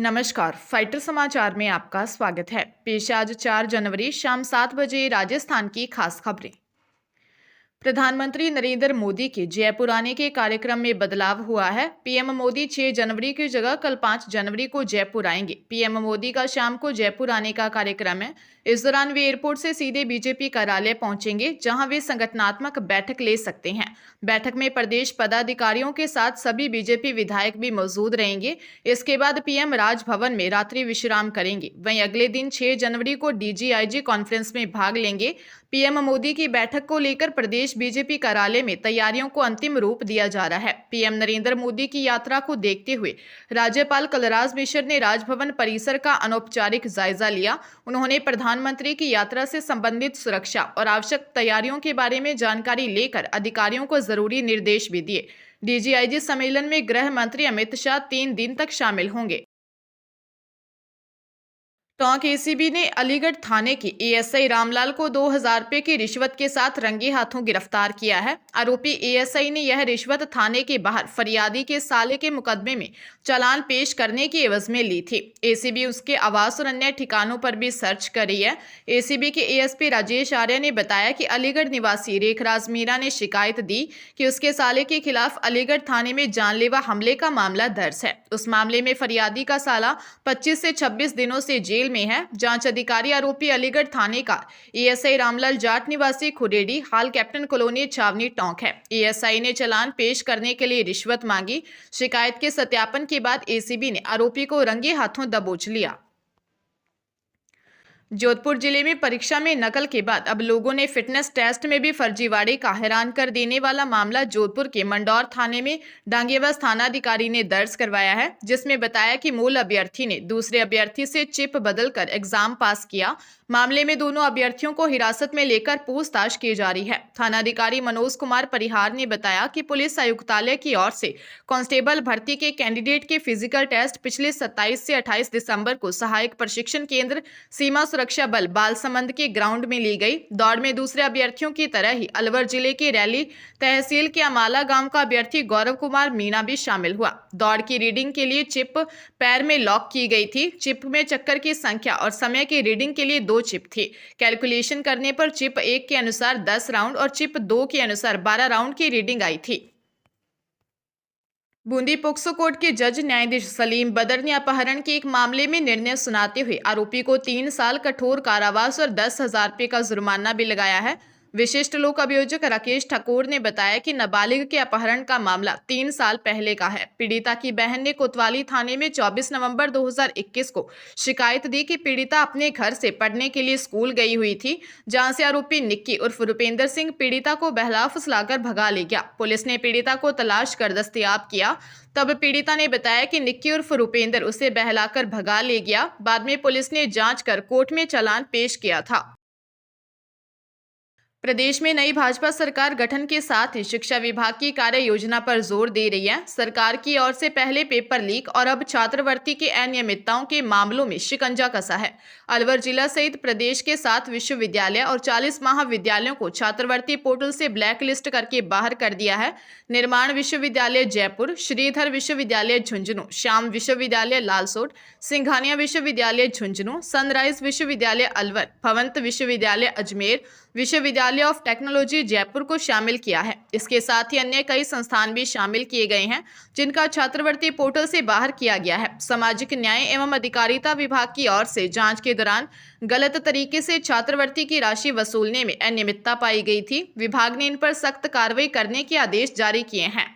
नमस्कार, फाइटर समाचार में आपका स्वागत है। पेश आज 4 जनवरी शाम 7 बजे राजस्थान की खास खबरें। प्रधानमंत्री नरेंद्र मोदी के जयपुर आने के कार्यक्रम में बदलाव हुआ है। पीएम मोदी 6 जनवरी की जगह कल 5 जनवरी को जयपुर आएंगे। पीएम मोदी का शाम को जयपुर आने का कार्यक्रम है। इस दौरान वे एयरपोर्ट से सीधे बीजेपी कार्यालय पहुंचेंगे, जहां वे संगठनात्मक बैठक ले सकते हैं। बैठक में प्रदेश पदाधिकारियों के साथ सभी बीजेपी विधायक भी मौजूद रहेंगे। इसके बाद पीएम राजभवन में रात्रि विश्राम करेंगे। वहीं अगले दिन 6 जनवरी को डीजीआईजी कॉन्फ्रेंस में भाग लेंगे। पीएम मोदी की बैठक को लेकर प्रदेश बीजेपी कार्यालय में तैयारियों को अंतिम रूप दिया जा रहा है। पीएम नरेंद्र मोदी की यात्रा को देखते हुए राज्यपाल कलराज मिश्र ने राजभवन परिसर का अनौपचारिक जायजा लिया। उन्होंने प्रधानमंत्री की यात्रा से संबंधित सुरक्षा और आवश्यक तैयारियों के बारे में जानकारी लेकर अधिकारियों को जरूरी निर्देश भी दिए। डीजीआईजी सम्मेलन में गृह मंत्री अमित शाह 3 दिन तक शामिल होंगे। टोंक एसीबी ने अलीगढ़ थाने के एएसआई रामलाल को 2000 रुपए की रिश्वत के साथ रंगे हाथों गिरफ्तार किया है। आरोपी एएसआई ने यह रिश्वत थाने के बाहर फरियादी के साले के मुकदमे में चालान पेश करने की एवज में ली थी। एसीबी उसके आवास और अन्य ठिकानों पर भी सर्च कर रही है। एसीबी के एएसपी राजेश आर्य ने बताया कि अलीगढ़ निवासी रेखराज मीरा ने शिकायत दी कि उसके साले के खिलाफ अलीगढ़ थाने में जानलेवा हमले का मामला दर्ज है। उस मामले में फरियादी का साला 25 से 26 दिनों से जेल में है। जांच अधिकारी आरोपी अलीगढ़ थाने का एएसआई रामलाल जाट निवासी खुडेडी हाल कैप्टन कॉलोनी छावनी टोंक है। एएसआई ने चालान पेश करने के लिए रिश्वत मांगी। शिकायत के सत्यापन के बाद एसीबी ने आरोपी को रंगे हाथों दबोच लिया। जोधपुर जिले में परीक्षा में नकल के बाद अब लोगों ने फिटनेस टेस्ट में भी फर्जीवाड़े का हैरान कर देने वाला मामला जोधपुर के मंडौर थाने में डांगेवास थानाधिकारी ने दर्ज करवाया है, जिसमें बताया कि मूल अभ्यर्थी ने दूसरे अभ्यर्थी से चिप बदलकर एग्जाम पास किया। मामले में दोनों अभ्यर्थियों को हिरासत में लेकर पूछताछ की जा रही है। थानाधिकारी मनोज कुमार परिहार ने बताया कि पुलिस आयुक्तालय की ओर से कांस्टेबल भर्ती के कैंडिडेट के फिजिकल टेस्ट पिछले 27 से 28 दिसंबर को सहायक प्रशिक्षण केंद्र सीमा सुरक्षा बल बालसमंद के ग्राउंड में ली गई। दौड़ में दूसरे अभ्यर्थियों की तरह ही अलवर जिले के रैली तहसील के अमाला गांव का अभ्यर्थी गौरव कुमार मीणा भी शामिल हुआ। दौड़ की रीडिंग के लिए चिप पैर में लॉक की गई थी। चिप में चक्कर की संख्या और समय की रीडिंग के लिए 2 चिप थी। कैलकुलेशन करने पर चिप 1 के अनुसार 10 राउंड और चिप 2 के अनुसार 12 राउंड की रीडिंग आई थी। बूंदी पोक्सो कोर्ट के जज न्यायाधीश सलीम बदर ने अपहरण के एक मामले में निर्णय सुनाते हुए आरोपी को 3 साल कठोर कारावास और 10,000 रुपये का जुर्माना भी लगाया है। विशिष्ट लोक अभियोजक राकेश ठाकुर ने बताया कि नाबालिग के अपहरण का मामला 3 साल पहले का है। पीड़िता की बहन ने कोतवाली थाने में 24 नवंबर 2021 को शिकायत दी कि पीड़िता अपने घर से पढ़ने के लिए स्कूल गई हुई थी, जहां से आरोपी निक्की उर्फ रुपेंद्र सिंह पीड़िता को बहला फुसलाकर भगा ले गया। पुलिस ने पीड़िता को तलाश कर दस्तयाब किया। तब पीड़िता ने बताया कि निक्की उर्फ रुपेंद्र उसे बहलाकर भगा ले गया। बाद में पुलिस ने जांच कर कोर्ट में चालान पेश किया था। प्रदेश में नई भाजपा सरकार गठन के साथ ही शिक्षा विभाग की कार्य योजना पर जोर दे रही है। सरकार की ओर से पहले पेपर लीक और अब छात्रवृत्ति की अनियमितताओं के मामलों में शिकंजा कसा है। अलवर जिला सहित प्रदेश के 7 विश्वविद्यालय और 40 महाविद्यालयों को छात्रवृत्ति पोर्टल से ब्लैक लिस्ट करके बाहर कर दिया है। निर्माण विश्वविद्यालय जयपुर, श्रीधर विश्वविद्यालय झुंझुनू, श्याम विश्वविद्यालय लालसोट, सिंघानिया विश्वविद्यालय झुंझुनू, सनराइज विश्वविद्यालय अलवर, भवंत विश्वविद्यालय अजमेर, विश्वविद्यालय ऑफ टेक्नोलॉजी जयपुर को शामिल किया है। इसके साथ ही अन्य कई संस्थान भी शामिल किए गए हैं, जिनका छात्रवृत्ति पोर्टल से बाहर किया गया है। सामाजिक न्याय एवं अधिकारिता विभाग की ओर से जांच के दौरान गलत तरीके से छात्रवृत्ति की राशि वसूलने में अनियमितता पाई गई थी। विभाग ने इन पर सख्त कार्रवाई करने के आदेश जारी किए हैं।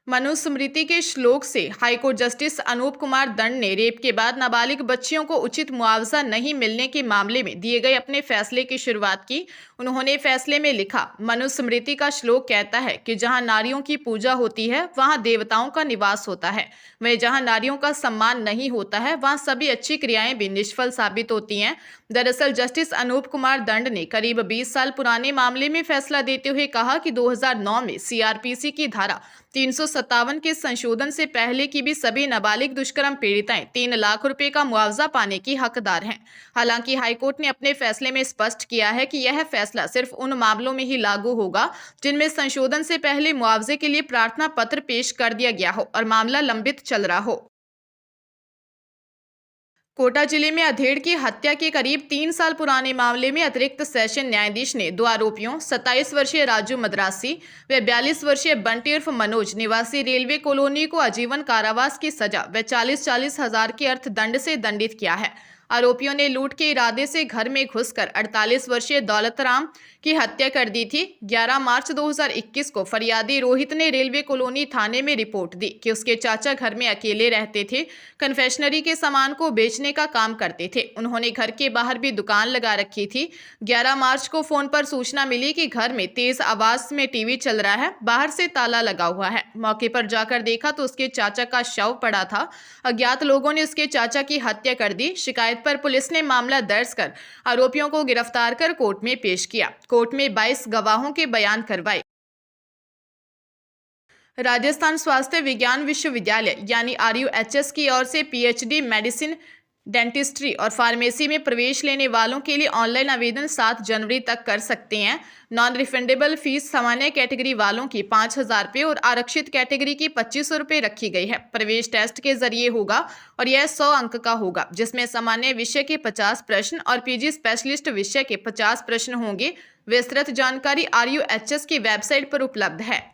मनुस्मृति के श्लोक से हाईकोर्ट जस्टिस अनूप कुमार दंड ने रेप के बाद नाबालिग बच्चियों को उचित मुआवजा नहीं मिलने के मामले में दिए गए अपने फैसले की शुरुआत की। उन्होंने फैसले में लिखा, मनुस्मृति का श्लोक कहता है कि जहां नारियों की पूजा होती है वहां देवताओं का निवास होता है। वहीं जहां नारियों का सम्मान नहीं होता है वहां सभी अच्छी क्रियाएं भी निष्फल साबित होती हैं। दरअसल जस्टिस अनूप कुमार दंड ने करीब 20 साल पुराने मामले में फैसला देते हुए कहा कि 2009 में सीआरपीसी की धारा 357 के संशोधन से पहले की भी सभी नाबालिग दुष्कर्म पीड़िताएं 3 लाख रुपए का मुआवजा पाने की हकदार हैं। हालांकि हाईकोर्ट ने अपने फैसले में स्पष्ट किया है कि यह फैसला सिर्फ उन मामलों में ही लागू होगा जिनमें संशोधन से पहले मुआवजे के लिए प्रार्थना पत्र पेश कर दिया गया हो और मामला लंबित चल रहा हो। कोटा जिले में अधेड़ की हत्या के करीब 3 साल पुराने मामले में अतिरिक्त सेशन न्यायाधीश ने दो आरोपियों 27 वर्षीय राजू मद्रासी व 42 वर्षीय बंटी उर्फ मनोज निवासी रेलवे कॉलोनी को आजीवन कारावास की सजा व 40-40 हजार के अर्थदंड से दंडित किया है। आरोपियों ने लूट के इरादे से घर में घुसकर 48 वर्षीय दौलतराम की हत्या कर दी थी। 11 मार्च 2021 को फरियादी रोहित ने रेलवे कॉलोनी थाने में रिपोर्ट दी कि उसके चाचा घर में अकेले रहते थे, कन्फेक्शनरी के सामान को बेचने का काम करते थे। उन्होंने घर के बाहर भी दुकान लगा रखी थी। 11 मार्च को फोन पर सूचना मिली कि घर में तेज आवाज में टीवी चल रहा है, बाहर से ताला लगा हुआ है। मौके पर जाकर देखा तो उसके चाचा का शव पड़ा था। अज्ञात लोगों ने उसके चाचा की हत्या कर दी। शिकायत पर पुलिस ने मामला दर्ज कर आरोपियों को गिरफ्तार कर कोर्ट में पेश किया। कोर्ट में 22 गवाहों के बयान करवाए। राजस्थान स्वास्थ्य विज्ञान विश्वविद्यालय यानी RUHS की ओर से PhD मेडिसिन, डेंटिस्ट्री और फार्मेसी में प्रवेश लेने वालों के लिए ऑनलाइन आवेदन 7 जनवरी तक कर सकते हैं। नॉन रिफंडेबल फीस सामान्य कैटेगरी वालों की 5,000 रुपये और आरक्षित कैटेगरी की 2,500 रुपये रखी गई है। प्रवेश टेस्ट के जरिए होगा और यह 100 अंक का होगा, जिसमें सामान्य विषय के 50 प्रश्न और PG स्पेशलिस्ट विषय के 50 प्रश्न होंगे। विस्तृत जानकारी RUHS की वेबसाइट पर उपलब्ध है।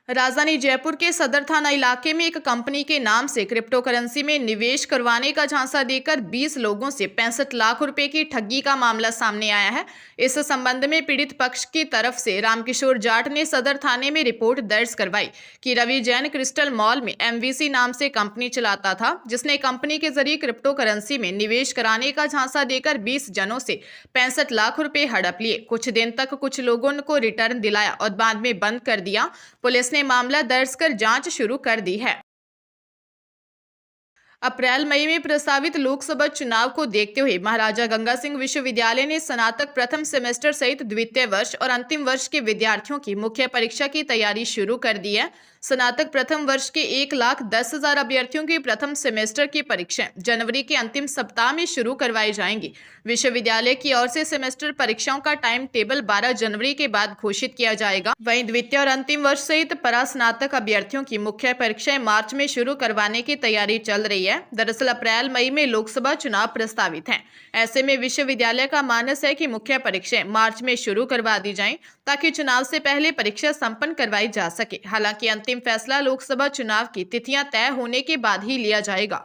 राजधानी जयपुर के सदर थाना इलाके में एक कंपनी के नाम से क्रिप्टो करेंसी में निवेश करवाने का झांसा देकर 20 लोगों से 65 लाख रुपए की ठगी का मामला सामने आया है। इस संबंध में पीड़ित पक्ष की तरफ से रामकिशोर जाट ने सदर थाने में रिपोर्ट दर्ज करवाई कि रवि जैन क्रिस्टल मॉल में MVC नाम से कंपनी चलाता था, जिसने कंपनी के जरिए क्रिप्टो करेंसी में निवेश कराने का झांसा देकर 20 जनों से 65 लाख रुपए हड़प लिए। कुछ दिन तक कुछ लोगों को रिटर्न दिलाया और बाद में बंद कर दिया। पुलिस ने मामला दर्ज कर जांच शुरू कर दी है। अप्रैल मई में प्रस्तावित लोकसभा चुनाव को देखते हुए महाराजा गंगा सिंह विश्वविद्यालय ने स्नातक प्रथम सेमेस्टर सहित द्वितीय वर्ष और अंतिम वर्ष के विद्यार्थियों की मुख्य परीक्षा की तैयारी शुरू कर दी है। स्नातक प्रथम वर्ष के 1,10,000 अभ्यर्थियों की प्रथम सेमेस्टर की परीक्षाएं जनवरी के अंतिम सप्ताह में शुरू करवाई जाएंगी। विश्वविद्यालय की ओर से सेमेस्टर परीक्षाओं का टाइम टेबल 12 जनवरी के बाद घोषित किया जाएगा। वहीं द्वितीय और अंतिम वर्ष सहित परास्नातक अभ्यर्थियों की मुख्य परीक्षाएं मार्च में शुरू करवाने की तैयारी चल रही है। दरअसल अप्रैल मई में लोकसभा चुनाव प्रस्तावित हैं। ऐसे में विश्वविद्यालय का मानस है कि मुख्य परीक्षाएं मार्च में शुरू करवा दी जाएं, ताकि चुनाव से पहले परीक्षा संपन्न करवाई जा सके। हालांकि अंतिम फैसला लोकसभा चुनाव की तिथियां तय होने के बाद ही लिया जाएगा।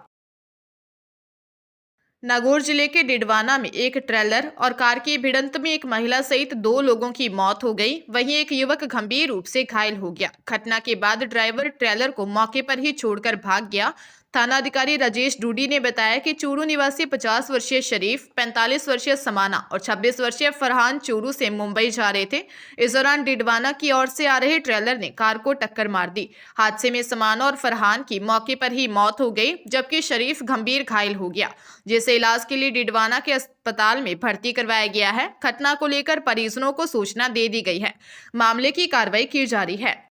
नागौर जिले के डिडवाना में एक ट्रेलर और कार की भिड़ंत में एक महिला सहित 2 लोगों की मौत हो गई। वहीं एक युवक गंभीर रूप से घायल हो गया। घटना के बाद ड्राइवर ट्रेलर को मौके पर ही छोड़कर भाग गया। थानाधिकारी राजेश डूडी ने बताया कि चूरू निवासी 50 वर्षीय शरीफ, 45 वर्षीय समाना और 26 वर्षीय फरहान चूरू से मुंबई जा रहे थे। इस दौरान डिडवाना की ओर से आ रहे ट्रेलर ने कार को टक्कर मार दी। हादसे में समाना और फरहान की मौके पर ही मौत हो गई, जबकि शरीफ गंभीर घायल हो गया, जिसे इलाज के लिए डिडवाना के अस्पताल में भर्ती करवाया गया है। घटना को लेकर परिजनों को सूचना दे दी गई है। मामले की कार्रवाई की जा रही है।